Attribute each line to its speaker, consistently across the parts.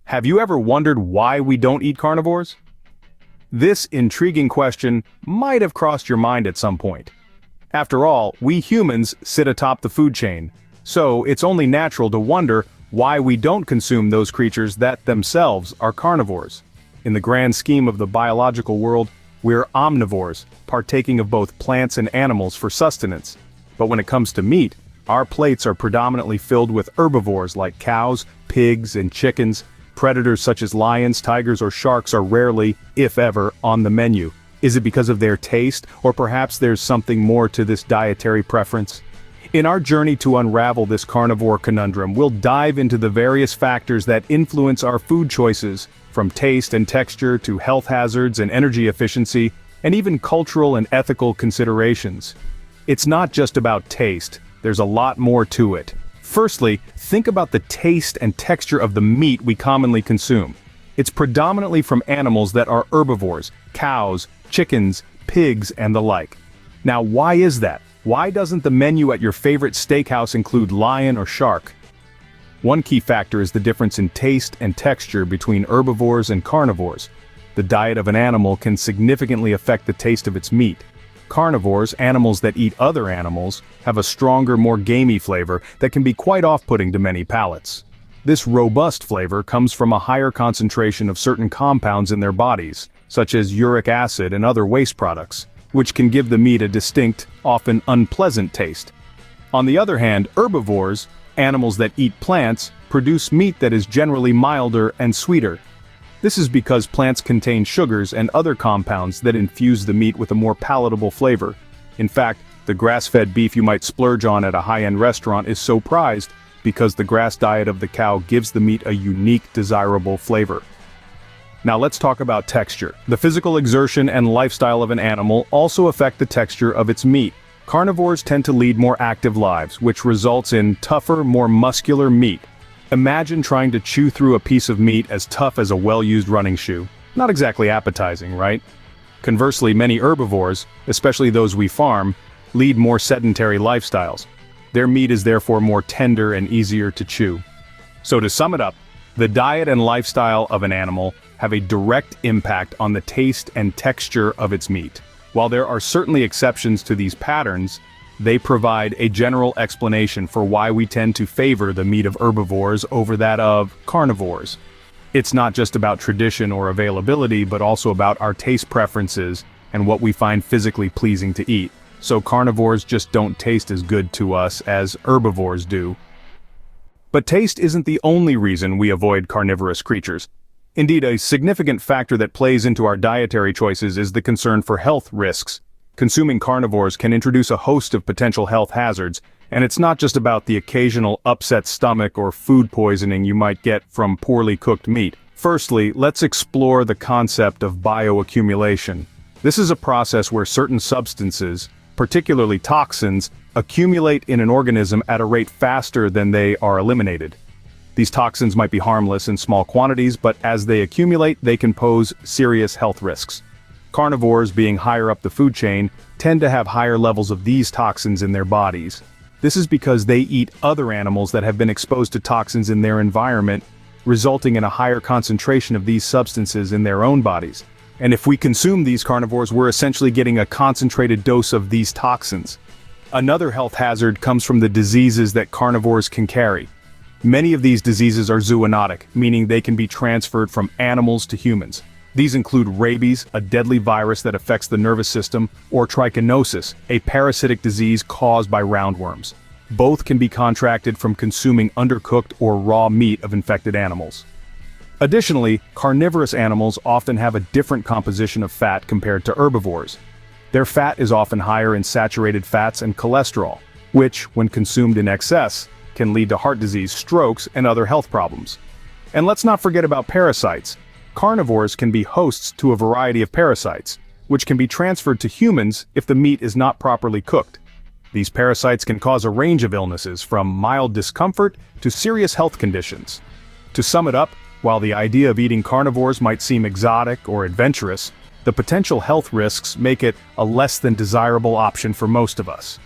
Speaker 1: Have you ever wondered why we don't eat carnivores? This intriguing question might have crossed your mind at some point. After all, we humans sit atop the food chain, so it's only natural to wonder why we don't consume those creatures that themselves are carnivores. In the grand scheme of the biological world, we're omnivores, partaking of both plants and animals for sustenance. But when it comes to meat, our plates are predominantly filled with herbivores like cows, pigs, and chickens. Predators such as lions, tigers, or sharks are rarely, if ever, on the menu. Is it because of their taste, or perhaps there's something more to this dietary preference? In our journey to unravel this carnivore conundrum, we'll dive into the various factors that influence our food choices, from taste and texture to health hazards and energy efficiency, and even cultural and ethical considerations. It's not just about taste, there's a lot more to it. Firstly, think about the taste and texture of the meat we commonly consume. It's predominantly from animals that are herbivores, cows, chickens, pigs, and the like. Now, why is that? Why doesn't the menu at your favorite steakhouse include lion or shark? One key factor is the difference in taste and texture between herbivores and carnivores. The diet of an animal can significantly affect the taste of its meat. Carnivores, animals that eat other animals, have a stronger, more gamey flavor that can be quite off-putting to many palates. This robust flavor comes from a higher concentration of certain compounds in their bodies, such as uric acid and other waste products, which can give the meat a distinct, often unpleasant taste. On the other hand, herbivores, animals that eat plants, produce meat that is generally milder and sweeter. This is because plants contain sugars and other compounds that infuse the meat with a more palatable flavor. In fact, the grass-fed beef you might splurge on at a high-end restaurant is so prized because the grass diet of the cow gives the meat a unique, desirable flavor. Now let's talk about texture. The physical exertion and lifestyle of an animal also affect the texture of its meat. Carnivores tend to lead more active lives, which results in tougher, more muscular meat. Imagine trying to chew through a piece of meat as tough as a well-used running shoe. Not exactly appetizing, right? Conversely, many herbivores, especially those we farm, lead more sedentary lifestyles. Their meat is therefore more tender and easier to chew. So to sum it up, the diet and lifestyle of an animal have a direct impact on the taste and texture of its meat. While there are certainly exceptions to these patterns, they provide a general explanation for why we tend to favor the meat of herbivores over that of carnivores. It's not just about tradition or availability, but also about our taste preferences and what we find physically pleasing to eat. So carnivores just don't taste as good to us as herbivores do. But taste isn't the only reason we avoid carnivorous creatures. Indeed, a significant factor that plays into our dietary choices is the concern for health risks. Consuming carnivores can introduce a host of potential health hazards, and it's not just about the occasional upset stomach or food poisoning you might get from poorly cooked meat. Firstly, let's explore the concept of bioaccumulation. This is a process where certain substances, particularly toxins, accumulate in an organism at a rate faster than they are eliminated. These toxins might be harmless in small quantities, but as they accumulate, they can pose serious health risks. Carnivores, being higher up the food chain, tend to have higher levels of these toxins in their bodies. This is because they eat other animals that have been exposed to toxins in their environment, resulting in a higher concentration of these substances in their own bodies. And if we consume these carnivores, we're essentially getting a concentrated dose of these toxins. Another health hazard comes from the diseases that carnivores can carry. Many of these diseases are zoonotic, meaning they can be transferred from animals to humans. These include rabies, a deadly virus that affects the nervous system, or trichinosis, a parasitic disease caused by roundworms. Both can be contracted from consuming undercooked or raw meat of infected animals. Additionally, carnivorous animals often have a different composition of fat compared to herbivores. Their fat is often higher in saturated fats and cholesterol, which, when consumed in excess, can lead to heart disease, strokes, and other health problems. And let's not forget about parasites. Carnivores can be hosts to a variety of parasites, which can be transferred to humans if the meat is not properly cooked. These parasites can cause a range of illnesses, from mild discomfort to serious health conditions. To sum it up, while the idea of eating carnivores might seem exotic or adventurous, the potential health risks make it a less than desirable option for most of us.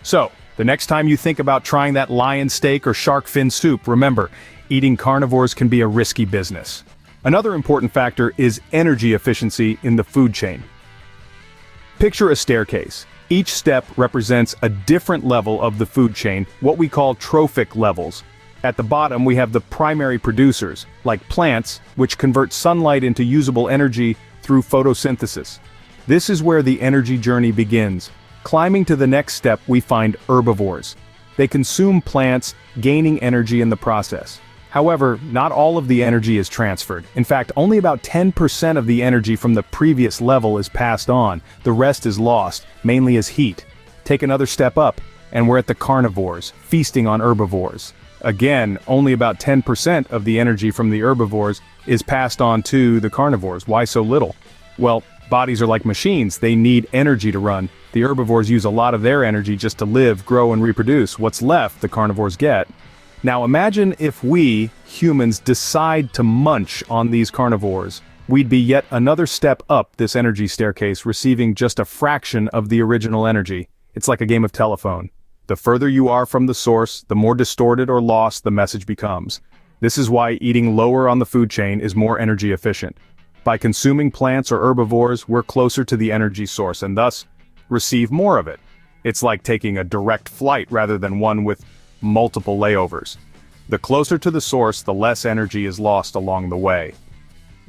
Speaker 1: So, the next time you think about trying that lion steak or shark fin soup, remember, eating carnivores can be a risky business. Another important factor is energy efficiency in the food chain. Picture a staircase. Each step represents a different level of the food chain, what we call trophic levels. At the bottom we have the primary producers, like plants, which convert sunlight into usable energy through photosynthesis. This is where the energy journey begins. Climbing to the next step we find herbivores. They consume plants, gaining energy in the process. However, not all of the energy is transferred. In fact, only about 10% of the energy from the previous level is passed on. The rest is lost, mainly as heat. Take another step up, and we're at the carnivores, feasting on herbivores. Again, only about 10% of the energy from the herbivores is passed on to the carnivores. Why so little? Well, bodies are like machines, they need energy to run. The herbivores use a lot of their energy just to live, grow, and reproduce. What's left, the carnivores get. Now imagine if we, humans, decide to munch on these carnivores. We'd be yet another step up this energy staircase, receiving just a fraction of the original energy. It's like a game of telephone. The further you are from the source, the more distorted or lost the message becomes. This is why eating lower on the food chain is more energy efficient. By consuming plants or herbivores, we're closer to the energy source and thus receive more of it. It's like taking a direct flight rather than one with multiple layovers. The closer to the source, the less energy is lost along the way.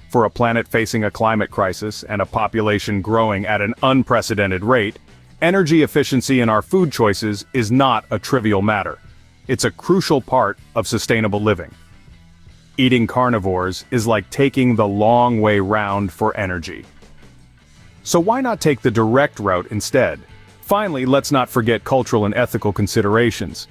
Speaker 1: For a planet facing a climate crisis and a population growing at an unprecedented rate, energy efficiency in our food choices is not a trivial matter. It's a crucial part of sustainable living. Eating carnivores is like taking the long way round for energy. So why not take the direct route instead? Finally, let's not forget cultural and ethical considerations.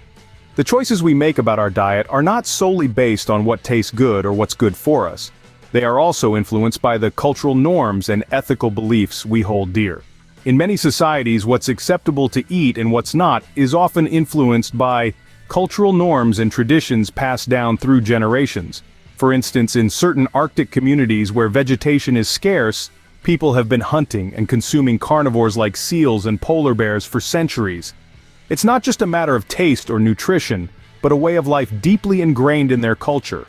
Speaker 1: The choices we make about our diet are not solely based on what tastes good or what's good for us. They are also influenced by the cultural norms and ethical beliefs we hold dear. In many societies, what's acceptable to eat and what's not is often influenced by cultural norms and traditions passed down through generations. For instance, in certain Arctic communities where vegetation is scarce, people have been hunting and consuming carnivores like seals and polar bears for centuries. It's not just a matter of taste or nutrition, but a way of life deeply ingrained in their culture.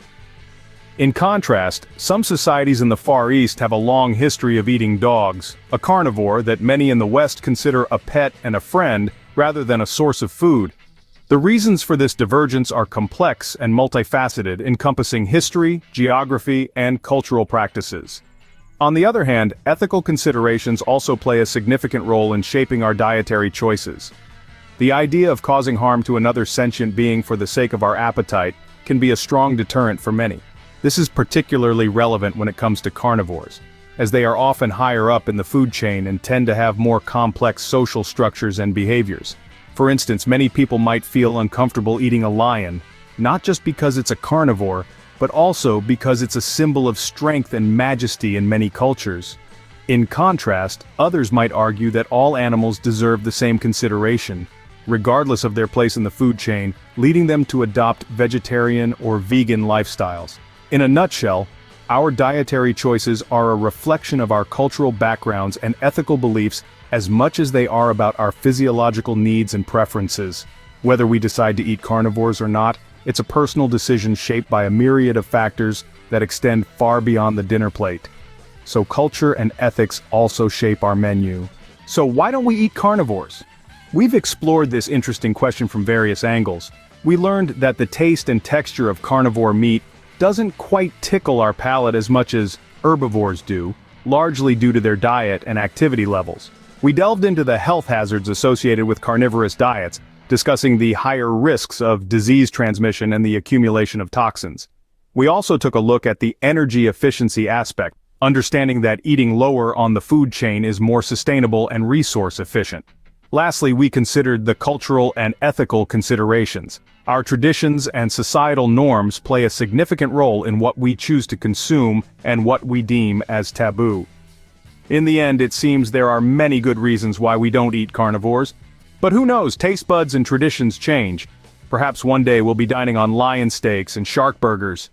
Speaker 1: In contrast, some societies in the Far East have a long history of eating dogs, a carnivore that many in the West consider a pet and a friend rather than a source of food. The reasons for this divergence are complex and multifaceted, encompassing history, geography, and cultural practices. On the other hand, ethical considerations also play a significant role in shaping our dietary choices. The idea of causing harm to another sentient being for the sake of our appetite can be a strong deterrent for many. This is particularly relevant when it comes to carnivores, as they are often higher up in the food chain and tend to have more complex social structures and behaviors. For instance, many people might feel uncomfortable eating a lion, not just because it's a carnivore, but also because it's a symbol of strength and majesty in many cultures. In contrast, others might argue that all animals deserve the same consideration, regardless of their place in the food chain, leading them to adopt vegetarian or vegan lifestyles. In a nutshell, our dietary choices are a reflection of our cultural backgrounds and ethical beliefs as much as they are about our physiological needs and preferences. Whether we decide to eat carnivores or not, it's a personal decision shaped by a myriad of factors that extend far beyond the dinner plate. So culture and ethics also shape our menu. So why don't we eat carnivores? We've explored this interesting question from various angles. We learned that the taste and texture of carnivore meat doesn't quite tickle our palate as much as herbivores do, largely due to their diet and activity levels. We delved into the health hazards associated with carnivorous diets, discussing the higher risks of disease transmission and the accumulation of toxins. We also took a look at the energy efficiency aspect, understanding that eating lower on the food chain is more sustainable and resource efficient. Lastly, we considered the cultural and ethical considerations. Our traditions and societal norms play a significant role in what we choose to consume and what we deem as taboo. In the end, it seems there are many good reasons why we don't eat carnivores. But who knows, taste buds and traditions change. Perhaps one day we'll be dining on lion steaks and shark burgers,